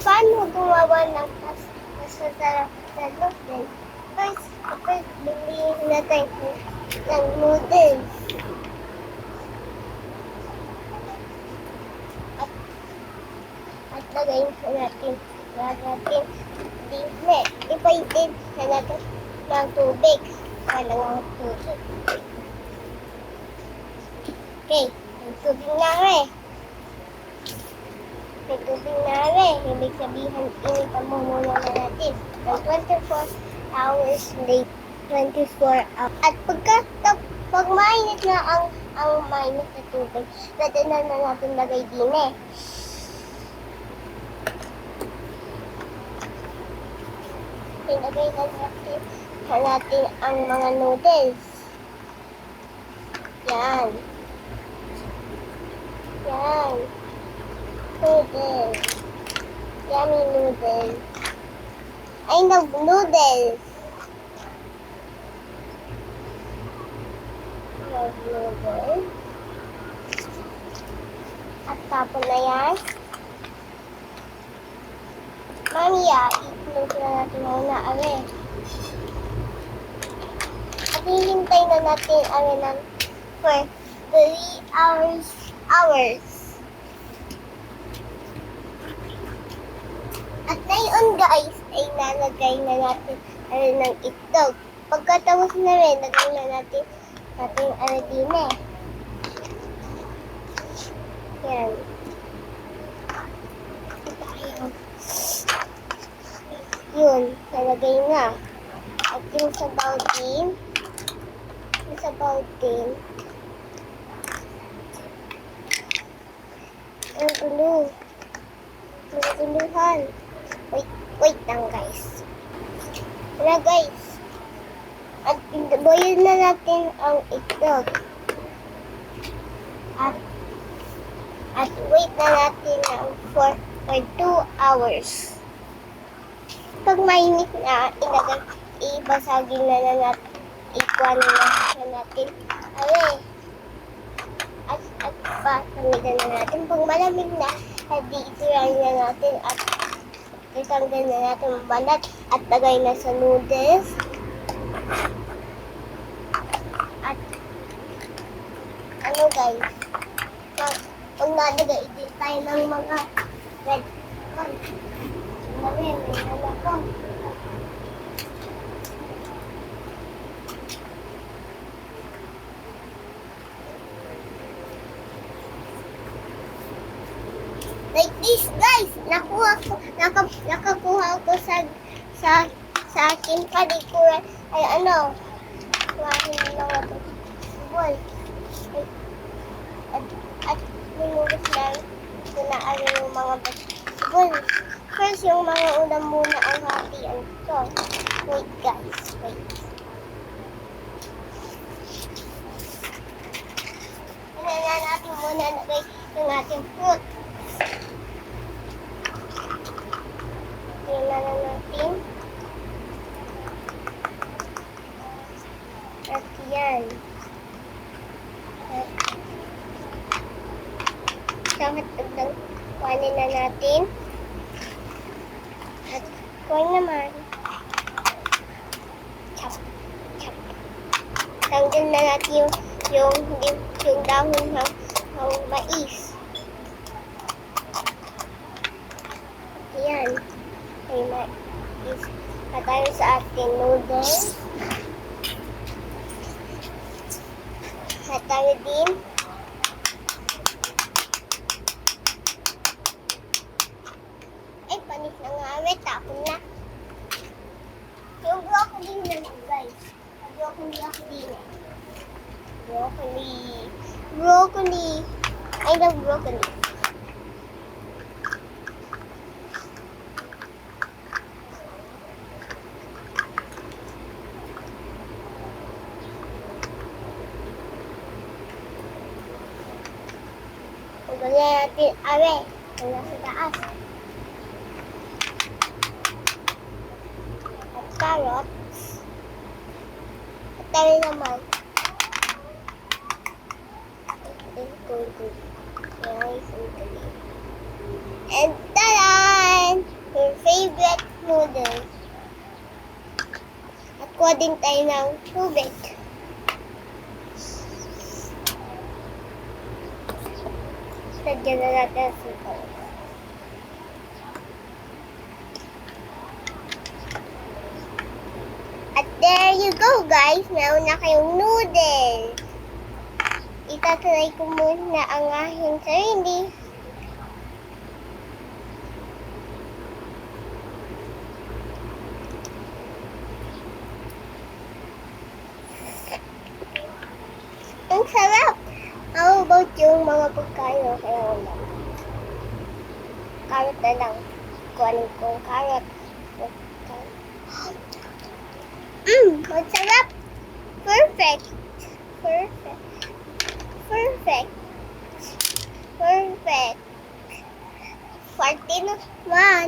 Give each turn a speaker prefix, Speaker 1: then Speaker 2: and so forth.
Speaker 1: Paano gumawa ng masarap na noodles? First, bilihin natin ng noodles. At lagayin natin ipaitin na natin ng tubig. Walang tubig. Okay, may tubig na rin. May tubig na rin. Ibig sabihin, initan mo muna na natin ng 24 hours late. 24 hours. At pag mainit na ang mainit na tubig, natin na natin lagay din eh. Ilagay na natin ang mga noodles. Yan. Yan. Noodles. Yummy noodles. I love noodles. Love noodles. At tapon na yan. Mami, itlog na natin muna, are. At hihintay na natin, are, for 3 hours. At ngayon, guys, ay nalagay na natin, ng itlog. Pagkatapos na rin, lagay na natin, din eh. Yan. Yun, nalagay na. At yung sabaw din, ang gulo. Naguluhan. Wait lang, guys. Wala, guys. At boil na natin ang itlog. At wait na natin for 2 hours. Pag mainit na, ibasagin na natin, ikuan na natin. At patamigan na natin. Pag malamig na, itirahin na natin at itanggal na natin ang balat at lagay na sa noodles. At guys, pag nalagay din tayo ng mga red corn. May lalakon. Like this, guys. Nakakuha ko sa akin palikuran. Ay, kuhahin lang ako. Ball. At minubos lang ito na yung mga ball. First, yung mga ulam muna ang hatian ko. Wait, guys. Wait. Tingnan natin muna lagay yung ating fruit. Tingnan natin. At yan. Sa hatagdang kuhanin na natin. At kuhain naman. Chop. Tanggal na natin yung dahon ng mais. Yan. May mais. At tayo sa ating noodles. At tayo din. Ay, panis na nga. Tapon na. Yung broccoli na lang, guys. Broccoli ako din. Broccoli. I love broccoli. Pagulay natin, ang nasa taas. At carrots. At tayo naman. Good. Nice and clean. And ta-da! favorite noodles. At kuha din tayo ng tubig. Lagyan na natin ang sitaw. At there you go guys, meron na kayong noodles. Itatry ko muna ang aking sarili. Ang sarap! How about yung mga pagkain? Okay lang. Carrot na lang. Kuhanin ko yung carrot. Masarap! Perfect! Perfect! Perfect! Perfect! 14 naman!